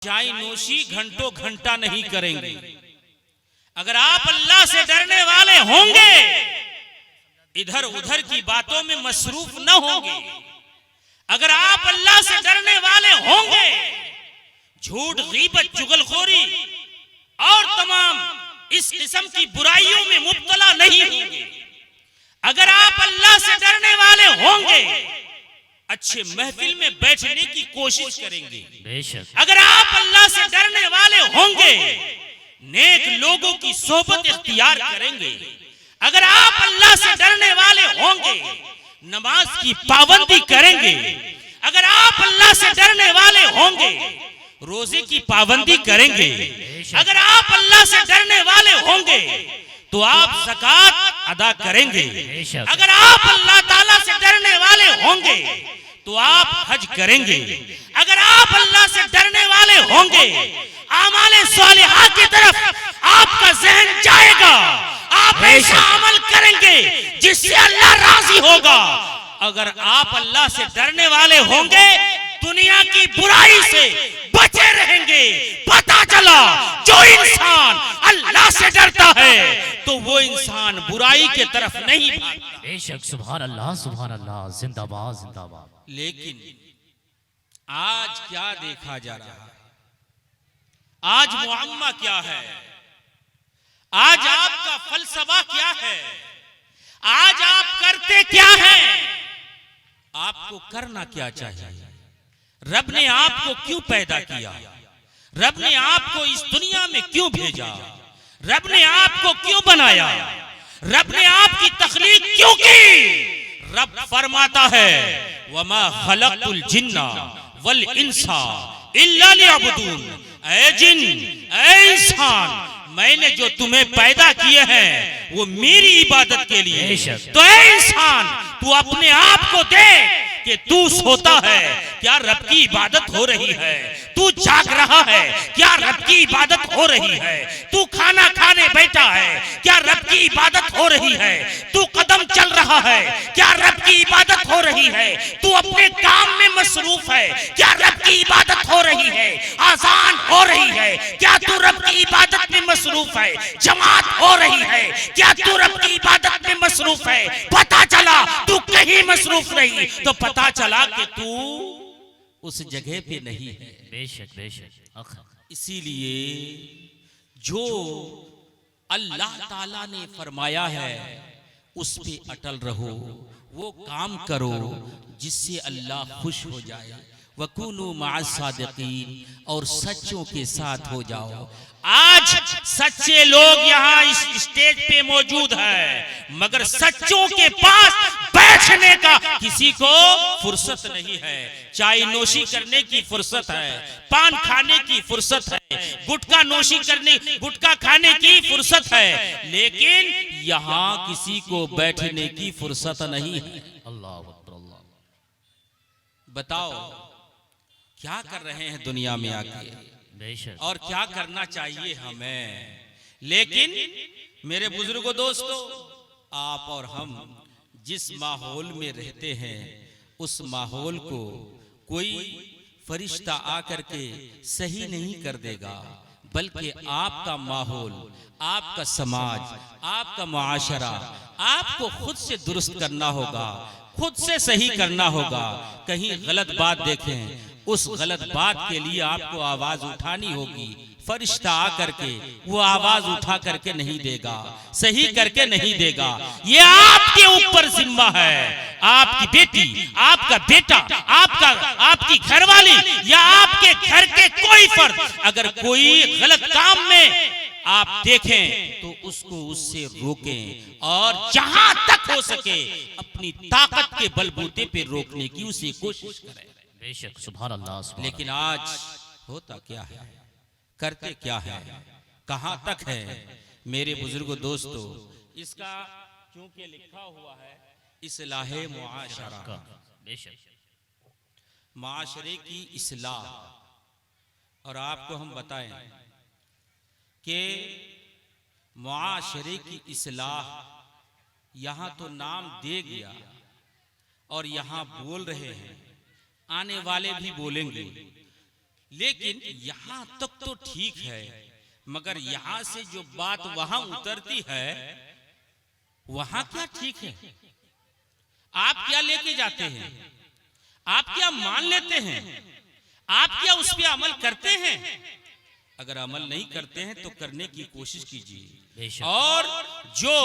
चाय नोशी घंटों घंटा नहीं करेंगे। अगर आप अल्लाह से डरने वाले होंगे, इधर उधर की बातों में मसरूफ न होंगे, अगर आप अल्लाह से डरने वाले होंगे, झूठ, गीबत, चुगलखोरी और तमाम इस किस्म की बुराइयों में मुब्तला नहीं होंगे, अगर आप अल्लाह से डरने वाले होंगे, अच्छे महफिल में बैठने की कोशिश करेंगे। बेशक अगर आप अल्लाह से डरने वाले होंगे, नेक लोगों की सोबत इख्तियार करेंगे, अगर आप अल्लाह से डरने वाले होंगे, नमाज की पाबंदी करेंगे, अगर आप अल्लाह से डरने वाले होंगे, रोजे की पाबंदी करेंगे, अगर आप अल्लाह से डरने वाले होंगे तो आप ज़कात अदा करेंगे, अगर आप अल्लाह ताला से डरने वाले होंगे तो आप हज करेंगे, अगर आप अल्लाह से डरने वाले होंगे, आमाले सालिहा की तरफ आपका ज़हन जाएगा, आप ऐसा अमल करेंगे जिससे अल्लाह राजी होगा। अगर आप अल्लाह से डरने वाले होंगे, दुनिया की बुराई से बचे रहेंगे। पता चला जो इंसान अल्लाह से डरता है तो वो इंसान बुराई के तरफ नहीं भागता। बेशक सुभान अल्लाह, जिंदाबाद जिंदाबाद। लेकिन आज क्या देखा जा रहा है, आज मुअम्मा क्या है, आज आपका फलसफा क्या है, आज आप करते क्या हैं, आपको करना क्या चाहिए। रब ने आपको क्यों पैदा किया, रब ने आपको इस दुनिया में क्यों भेजा, रब ने आपको क्यों बनाया, रब ने आपकी तख्लीक क्यों की। रब फरमाता है वमा खलक़तुल जिन्ना वल इंसा इल्ला लियअबुदून। ऐ जिन, ऐ इंसान, मैंने जो तुम्हें पैदा किए हैं वो मेरी इबादत के लिए। तो ऐ इंसान, तू अपने आप को देख कि तू सोता है, क्या रब की इबादत हो रही है, तू जाग रहा है, क्या रब की इबादत हो रही है, तू खाना खाने बैठा है, क्या रब की इबादत हो रही है, तू कदम चल रहा है, क्या रब की इबादत हो रही है, तू अपने काम में मसरूफ है, क्या रब की इबादत हो रही है, आजान हो रही है, क्या तू रब की इबादत में मसरूफ है, जमात हो रही है, क्या तू रब की इबादत में मसरूफ है। पता चला तू कहीं मसरूफ नहीं तो पता चला कि तू उस जगह पे नहीं है। बेशक बेशक। इसीलिए जो अल्लाह ताला ने फरमाया है उस पे अटल रहो, वो काम करो जिससे अल्लाह खुश हो जाए। वकुनू मअस सादिकीन, और सच्चों के साथ हो जाओ। आज सच्चे लोग यहाँ इस स्टेज पे मौजूद है, मगर सच्चों के पास बैठने का किसी को फुर्सत नहीं है। चाय नोशी करने की फुर्सत है, पान खाने की फुर्सत है, गुटखा नोशी करने, गुटखा खाने की फुर्सत है, लेकिन यहाँ किसी को बैठने की फुर्सत नहीं है। अल्लाह अकबर अल्लाह। बताओ क्या कर रहे हैं दुनिया में आके, और क्या करना चाहिए हमें। लेकिन मेरे बुजुर्गों, दोस्तों, आप और हम जिस माहौल में रहते हैं उस माहौल को कोई फरिश्ता आकर के सही नहीं कर देगा, बल्कि आपका माहौल, आपका समाज, आपका मुआशरा आपको खुद से दुरुस्त करना होगा, खुद से सही करना होगा। कहीं गलत बात देखें, उस गलत बात के लिए आपको आवाज उठानी होगी। फरिश्ता आकर के वो आवाज उठा करके नहीं देगा, सही करके नहीं देगा। ये आपके ऊपर जिम्मा है। आपकी बेटी, आपका बेटा, आपकी घरवाली या आपके घर के कोई फर्द अगर कोई गलत काम में आप देखें तो उसको उससे रोकें, और जहां तक हो सके अपनी ताकत के बलबूते पे रोकने की उसे कोशिश करें। बेशक सुभान अल्लाह। लेकिन आज होता क्या है, करते क्या है, कहां तक है मेरे बुजुर्गों, दोस्तों। इसका क्योंकि लिखा हुआ है इस्लाहे मुआशरा, माशरे की इस्लाह। और आपको हम बताएं कि मुआशरे की इस्लाह यहां तो नाम दे गया और यहां बोल रहे हैं, आने वाले भी बोलेंगे लेकिन यहां तक तो ठीक है, मगर यहां से जो बात वहां उतरती है वहां क्या ठीक है? आप क्या लेके जाते हैं? आप क्या मान लेते हैं? आप क्या उस पर अमल करते हैं? अगर अमल नहीं करते हैं तो करने की कोशिश कीजिए, और जो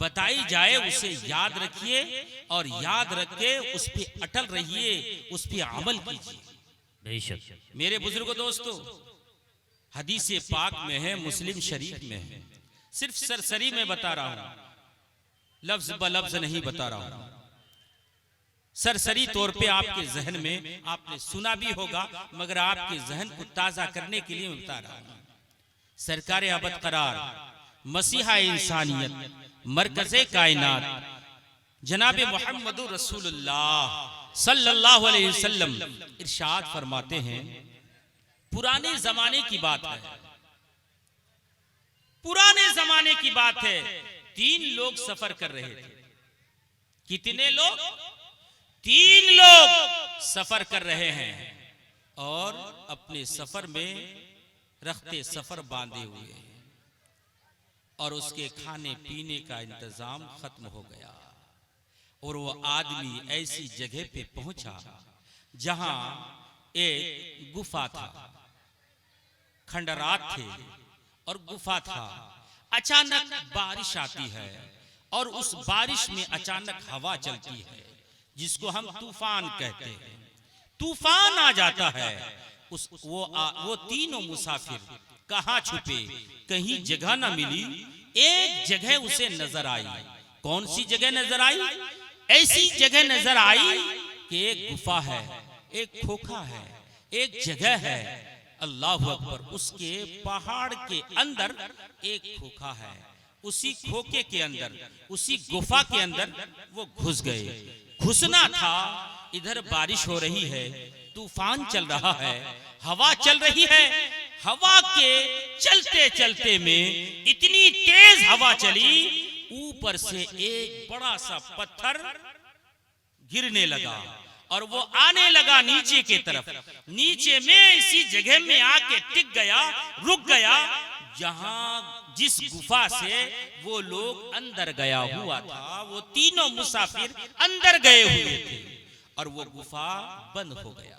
बताई जाए उसे याद रखिए, और याद रख के उस पर अटल रहिए, उस पर अमल कीजिए। बेशक मेरे बुजुर्गों दोस्तों, हदीस पाक में है, मुस्लिम शरीफ में है, सिर्फ सरसरी में बता रहा हूं, लफ्ज ब लफ्ज नहीं बता रहा हूं, सरसरी तौर पे आपके जहन में आपने सुना भी होगा, मगर आपके जहन को ताजा करने के लिए बता रहा हूं। सरकार अबद करार, मसीहा इंसानियत, मरकज़े कायनात, जनाब मोहम्मद रसूलुल्लाह सल्लल्लाहु अलैहि वसल्लम इरशाद फरमाते हैं, पुराने जमाने की बात है, पुराने जमाने की बात है, 3 लोग सफर कर रहे थे। कितने लोग? 3 लोग सफर कर रहे हैं, और अपने सफर में रखते सफर बांधे हुए हैं, और उसके खाने पीने का इंतजाम खत्म हो गया, और वो आदमी ऐसी जगह पे पहुंचा जहां एक गुफा था, खंडरात थे और गुफा था। अचानक बारिश आती है, और उस बारिश में अचानक हवा चलती है, जिसको हम तूफान कहते हैं। तूफान आ जाता है, वो तीनों मुसाफिर कहां छुपे, कहीं जगह ना मिली। एक जगह उसे नजर आई। कौन सी जगह नजर आई? ऐसी जगह नजर आई कि एक गुफा है, एक खोखा है, एक जगह है। अल्लाह अकबर। उसके पहाड़ के अंदर एक खोखा है, उसी खोखे के अंदर, उसी गुफा के अंदर वो घुस गए। घुसना था, इधर बारिश हो रही है, तूफान चल रहा है, हवा चल रही है। हवा के चलते चलते में इतनी तेज हवा चली, ऊपर से एक बड़ा सा पत्थर गिरने लगा, और वो आने लगा नीचे के तरफ। नीचे में इसी जगह में आके टिक गया, रुक गया, जहां जिस गुफा से वो लोग अंदर गया हुआ था। वो तीनों मुसाफिर अंदर गए हुए थे, और वो गुफा बंद हो गया।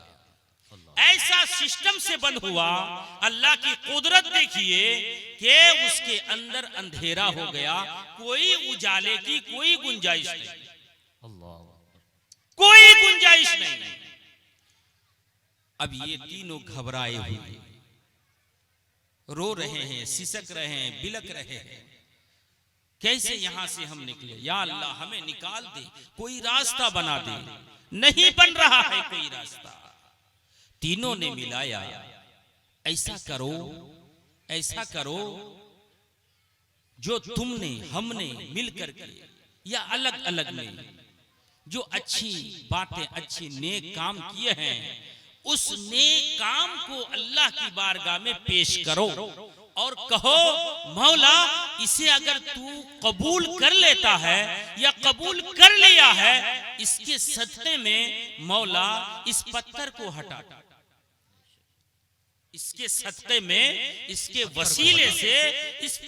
ऐसा सिस्टम से बंद हुआ, अल्लाह की कुदरत देखिए कि उसके अंदर अंधेरा हो गया, कोई उजाले की कोई गुंजाइश नहीं, कोई गुंजाइश नहीं। अब ये तीनों घबराए हुए रो रहे हैं, सिसक रहे हैं, बिलक रहे हैं, कैसे यहां से हम निकले? या अल्लाह हमें निकाल दे, कोई रास्ता बना दे। नहीं बन रहा है कोई रास्ता। तीनों ने मिलाया, ऐसा करो, ऐसा करो, जो तुमने हमने मिलकर के या अलग अलग में जो अच्छी बातें, अच्छे नेक काम किए हैं, उस नेक काम को अल्लाह की बारगाह में पेश करो, और कहो मौला, इसे अगर तू कबूल कर लेता है या कबूल कर लिया है, इसके सदक़े में मौला इस पत्थर को हटा, इसके सदक़े में, इसके वसीले से इस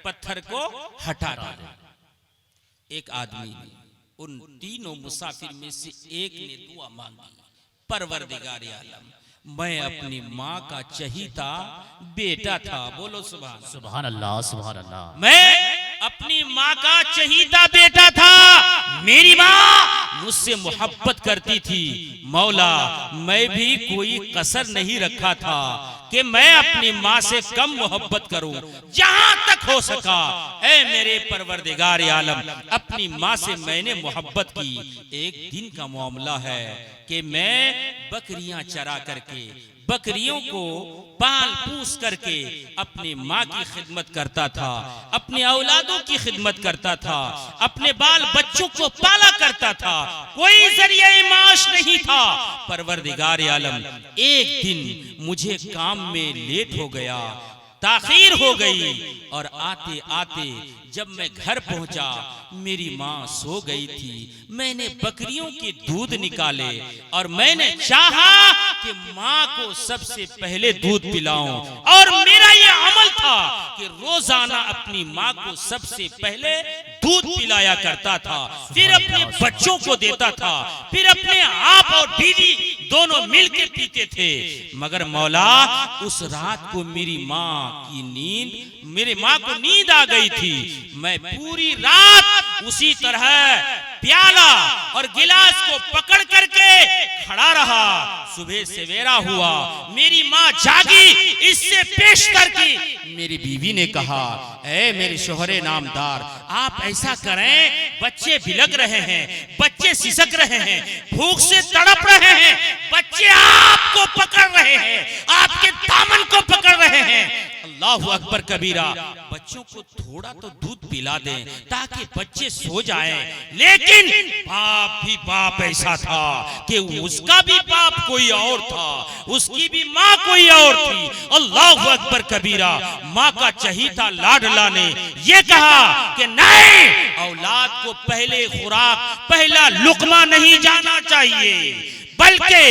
पत्थर को हटा दे। एक आदमी ने, उन तीनों मुसाफिर में से एक ने दुआ मांगी, परवरदिगार आलम, मैं अपनी माँ का चहीता बेटा था। बोलो सुभान अल्लाह, सुभान अल्लाह। मैं अपनी माँ का चहीता बेटा था, मेरी माँ मुझसे मोहब्बत करती थी। मौला, मैं भी कोई कसर नहीं रखा था कि मैं अपनी माँ से कम मोहब्बत करूं, जहां तक हो सका। ऐ मेरे परवरदिगार आलम, अपनी माँ से मैंने मोहब्बत की। एक दिन का मामला है कि मैं बकरियां चरा करके, बकरियों को पाल पूस करके अपनी माँ की खिदमत करता था, अपने औलादों की खिदमत करता था, अपने बाल बच्चों को पाला करता था, कोई जरिया माश नहीं था। परवरदिगार आलम, एक दिन मुझे काम में लेट हो गया, ताखीर हो गई और आते आते जब मैं घर पहुंचा मेरी माँ सो गई थी। मैंने बकरियों के दूध निकाले और मैंने चाहा कि माँ को सबसे पहले दूध पिलाऊं और मेरा ये अमल था कि रोजाना अपनी माँ को सबसे पहले दूध पिलाया करता था, फिर अपने बच्चों को देता था, फिर अपने आप और बीवी दोनों मिलकर पीते थे। मगर मौला उस रात को मेरी माँ को नींद आ गई थी। मैं पूरी रात उसी तरह प्याला और गिलास को पकड़ करके खड़ा रहा। सुबह सवेरा हुआ, मेरी माँ जागी, इससे पेश करके मेरी बीवी ने कहा, ऐ मेरे शोहरे नामदार, आप ऐसा करें, बच्चे बिलक रहे हैं, बच्चे सिसक रहे हैं, भूख से तड़प रहे हैं, बच्चे आपको पकड़ रहे हैं, आपके दामन को पकड़ रहे हैं। अल्लाहु अकबर कबीरा। बच्चों को थोड़ा तो दूध पिला दें ताकि बच्चे सो जाएं। लेकिन बाप भी बाप ऐसा था कि उसका भी बाप कोई और था, उसकी भी माँ कोई और थी। अल्लाहु अकबर कबीरा। माँ का चहीता लाडला ने ये कहा कि नहीं, औलाद को पहले खुराक, पहला लुकमा नहीं जाना चाहिए, बल्कि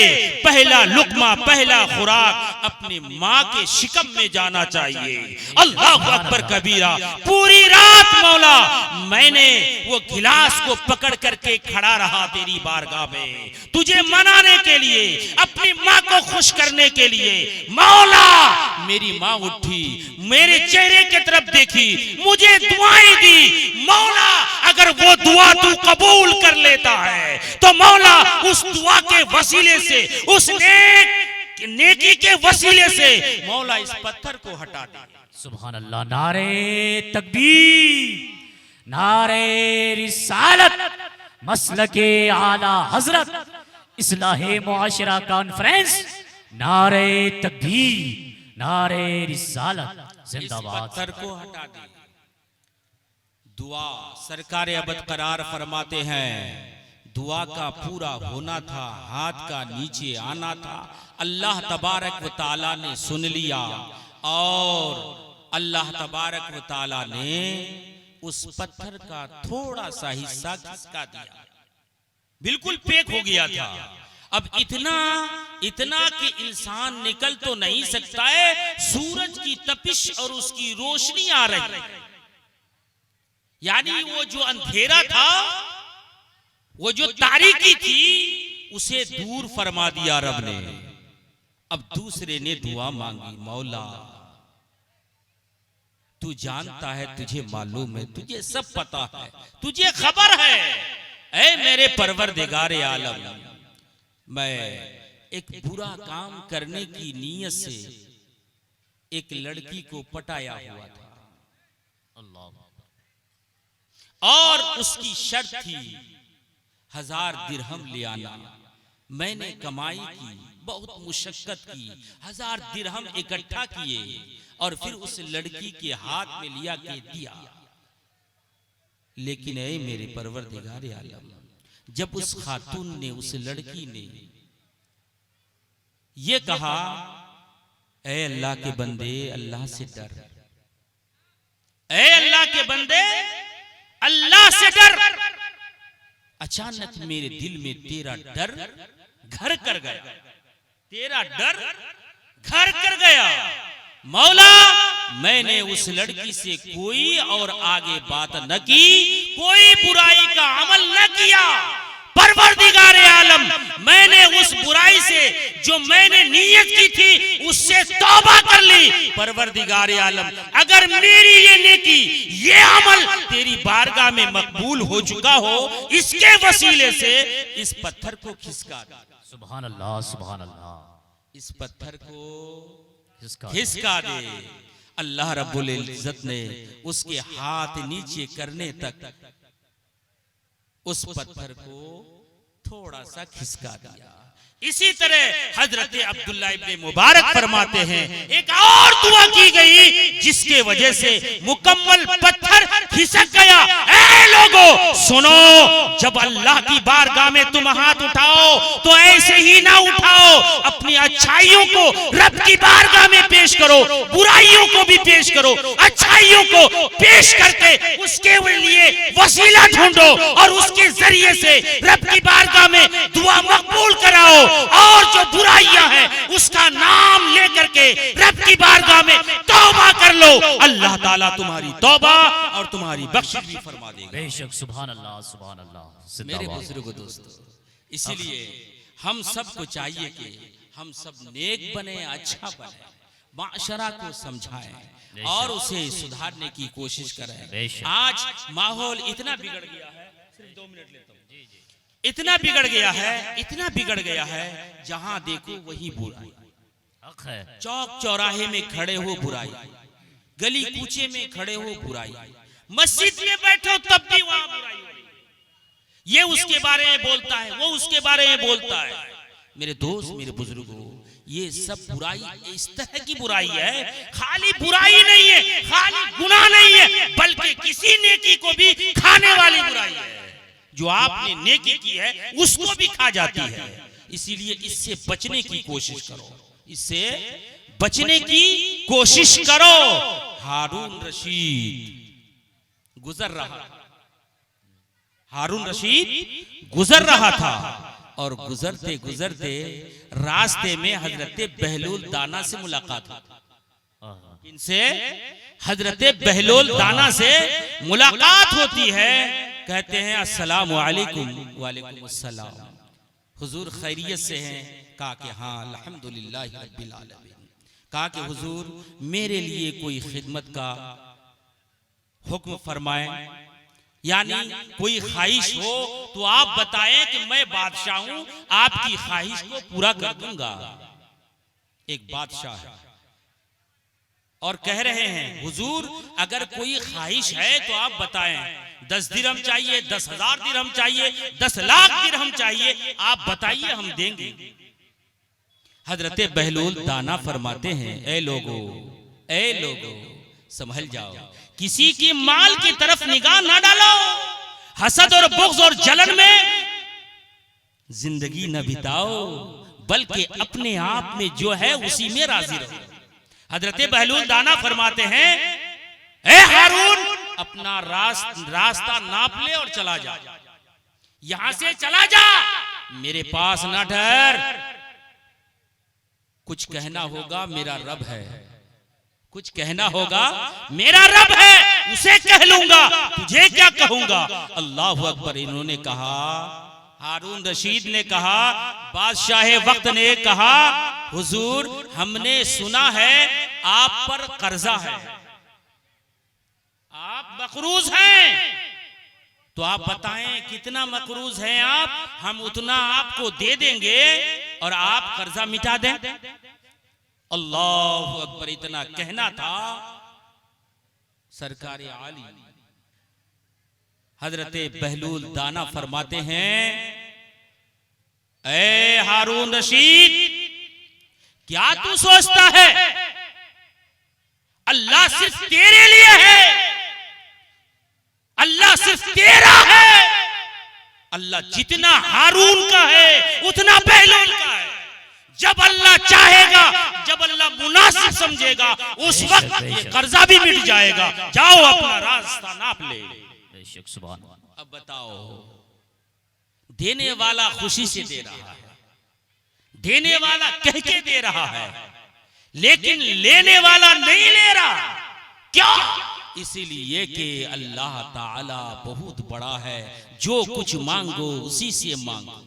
पहला लुकमा, पहला खुराक अपनी माँ के शिकम में जाना चाहिए। अल्लाह अकबर कबीरा। पूरी रात मौला मैंने वो गिलास को पकड़ करके खड़ा रहा तेरी बारगाह में, तुझे मनाने के लिए, अपनी माँ को खुश करने के लिए। मौला मेरी माँ उठी, मेरे चेहरे की तरफ देखी, मुझे दुआएं दी। मौला अगर वो दुआ तू कबूल कर लेता है तो मौला उस दुआ के वसीले से, उस नेकी के वसीले से मौला इस पत्थर को हटा दे। सुभान अल्लाह। नारे तकबीर, नारे रिसालत, मसलके आला हजरत, इस्लाहे मुआशरा कॉन्फ्रेंस, नारे तकबीर, नारे रिसालत, जिंदाबाद। पत्थर को हटा दे। दुआ सरकार अबद करार फरमाते हैं, दुआ का पूरा होना था, हाथ का नीचे आना था। अल्लाह तबारक व ताला ने सुन लिया और अल्लाह तबारक व ताला ने उस पत्थर का थोड़ा सा हिस्सा खिसका दिया, बिल्कुल पैक हो गया था। अब इतना कि इंसान निकल तो नहीं सकता है, सूरज की तपिश और उसकी रोशनी आ रही, यानी वो जो अंधेरा था, वो जो तारीकी थी, उसे दूर फरमा दिया रब ने। अब दूसरे ने दुआ मांगी, मौला तू जानता है, तुझे मालूम है, तुझे सब पता है, तुझे खबर है। ऐ मेरे परवरदिगारे आलम, मैं एक बुरा काम करने की नीयत से एक लड़की को पटाया हुआ था, अल्लाह, और उसकी शर्त थी 1000 दिरहम ले आना। मैंने कमाई की, बहुत मुशक्कत की, 1000 दिरहम इकट्ठा किए और फिर उस लड़की के हाथ में लिया के दिया। लेकिन ऐ मेरे परवरदिगार आलम, जब उस खातून ने, उस लड़की ने ये कहा, ऐ अल्लाह के बंदे अल्लाह से डर, ऐ अल्लाह के बंदे अल्लाह से डर, अचानक मेरे दिल में तेरा डर घर कर गया, तेरा डर घर कर गया। मौला मैंने उस लड़की से कोई और आगे बात न की, कोई बुराई का अमल न किया। परवरदिगार आलम, मैंने उस बुराई से जो मैंने नीयत की थी उससे तौबा कर ली। परवरदिगार आलम, अगर मेरी ये नेकी, ये अमल तेरी बारगाह में मकबूल हो चुका हो, इसके वसीले से इस पत्थर को खिसका दे। सुभान अल्लाह, सुभान अल्लाह। इस पत्थर को खिसका दे। अल्लाह रब्बुल इज्जत ने उसके हाथ नीचे करने तक उस पत्थर को थोड़ा सा खिसका दिया। इसी तरह हजरत अब्दुल्ला इब्ने मुबारक फरमाते हैं एक और दुआ की गई जिसके वजह से मुकम्मल पत्थर खिसक गया। ऐ लोगों सुनो, जब अल्लाह की बारगाह में तुम हाथ उठाओ तो ऐसे ही ना उठाओ, अपनी अच्छाइयों को रब की बारगाह में पेश करो, बुराइयों को भी पेश करो, अच्छाइयों को पेश करके उसके लिए वसीला ढूंढो और उसके जरिए से रब की बारगाह में दुआ मकबूल कराओ, और जो बुराइयां हैं उसका नाम लेकर के रब की बारगाह में तौबा कर लो। अल्लाह ताला तुम्हारी तौबा और तुम्हारी बख्शिश भी फरमा देगा। बेशक सुभान अल्लाह सुभान अल्लाह। मेरे बुजुर्गो दोस्तों, इसीलिए हम सबको चाहिए कि हम सब नेक बने, अच्छा बने, माशरा को समझाएं और उसे सुधारने की कोशिश करें। आज माहौल इतना बिगड़ गया है, सिर्फ 2 मिनट लेता हूं, इतना बिगड़ गया है, इतना बिगड़ गया है, जहां देखो वही बुराई, चौक चौराहे में खड़े हो बुराई, गली कूचे में खड़े हो बुराई, मस्जिद में बैठो तब भी वहां बुराई हो रही है। ये उसके बारे में बोलता है, वो उसके बारे में बोलता है। मेरे दोस्त, मेरे बुजुर्गों, ये सब बुराई इस तरह की बुराई है, खाली बुराई नहीं है, खाली गुनाह नहीं है, बल्कि किसी नेकी को भी खाने वाली बुराई है। जो आपने नेकी की है उसको भी खा जाती है। इसीलिए इससे बचने की कोशिश करो, इससे बचने की कोशिश करो। हारून रशीद गुजर रहा, हारून रशीद गुजर रहा था और गुजरते गुजरते रास्ते में हजरत बहलूल दाना से मुलाकात हुई। इनसे हजरत बहलूल दाना से मुलाकात होती है। कहते हैं अस्सलामु अलैकुम। वालेकुम अस्सलाम, हुजूर खैरियत से हैं? कहा कि हाँ अल्हम्दुलिल्लाह रब्बिल आलमीन। कहा कि हुजूर मेरे लिए कोई खिदमत का हुक्म फरमाएं, यानी कोई ख्वाहिश हो तो आप बताएं कि मैं बादशाह हूं, आपकी ख्वाहिश को पूरा कर दूंगा। एक बादशाह है और कह रहे हैं हुजूर अगर कोई ख्वाहिश है तो आप बताएं, 10 दिरहम चाहिए, 10,000 दिरहम चाहिए, 10 लाख दिरहम चाहिए, आप बताइए हम देंगे। हजरत बहलूल दाना फरमाते हैं ए लोगो संभल जाओ, किसी की माल की तरफ निगाह ना डालो, हसद और बुग़्ज़ और जलन में जिंदगी न बिताओ, बल्कि अपने आप में जो है उसी में राजी रहो। हजरत बहलूल दाना फरमाते हैं ए हारून अपना रास्ता नाप ले और चला जा, यहां से चला जा, मेरे पास ना ठहर। कुछ कहना होगा मेरा रब है, कुछ कहना होगा मेरा रब है, उसे कह लूंगा, तुझे क्या कहूंगा। अल्लाह अकबर। इन्होंने कहा, हारून रशीद ने कहा, बादशाह वक्त ने कहा हुजूर हमने सुना है आप पर कर्जा है, आप मकरूज हैं, तो आप बताएं कितना मकरूज हैं आप, हम उतना आपको दे देंगे और आप कर्जा मिटा दें। अल्लाह अकबर। इतना कहना था। सरकार आली हजरत बहलूल दाना फरमाते हैं ए हारून रशीद क्या तू सोचता है अल्लाह सिर्फ तेरे लिए है, अल्लाह सिर्फ तेरा है, अल्लाह जितना हारून का है उतना बहलूल का है। जब अल्लाह चाहेगा, जब अल्लाह मुनासिब समझेगा, उस वक्त ये कर्जा भी मिट जाएगा। जाओ अपना रास्ता नाप ले। अब बताओ, देने वाला खुशी से दे रहा है, देने वाला कह के दे रहा है, लेकिन लेने वाला नहीं ले रहा। क्यों? इसीलिए कि अल्लाह ताला बहुत बड़ा है, जो कुछ मांगो उसी से मांगो।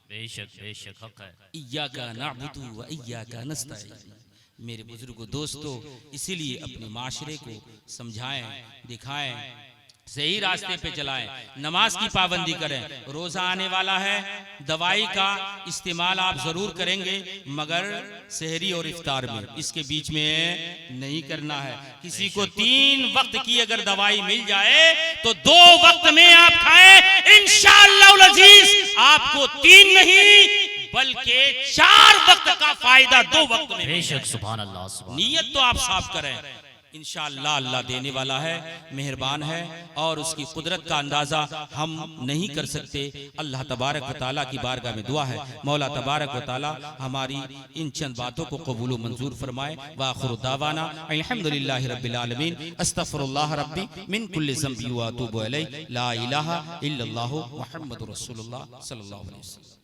बेशक बेशक हक है। इय्याका नअबुदु व इय्याका नस्तईन। मेरे बुजुर्गों दोस्तों, इसीलिए अपने माशरे को समझाएं, दिखाएं, सही रास्ते पे चलाएं, नमाज की पाबंदी करें। रोजा आने वाला है, दवाई का इस्तेमाल आप जरूर करेंगे, मगर सहरी और इफ्तार में, इसके बीच में नहीं करना है। किसी को 3 वक्त की अगर दवाई मिल जाए तो 2 वक्त में आप खाएं, इंशाअल्लाह अजीज आपको 3 नहीं बल्कि 4 वक्त का फायदा 2 वक्त में। बेशक सुभान अल्लाह सुभान नीयत तो आप साफ करें, इंशाअल्लाह अल्लाह देने वाला है, मेहरबान है, और उसकी कुदरत का अंदाजा हम नहीं कर सकते। अल्लाह तबारक व तआला की बारगाह में दुआ है, मौला तबारक व तआला हमारी इन चंद बातों को कबूल व मंजूर फरमाए। व आखिरु दावाना अल्हम्दुलिल्लाहि रब्बिल आलमीन, अस्तगफिरुल्लाह रब्बी मिन कुल्लि ज़ंबि व अतूबु अलैहि, ला इलाहा इल्लल्लाहु मुहम्मदुर रसूलुल्लाह सल्लल्लाहु अलैहि वसल्लम।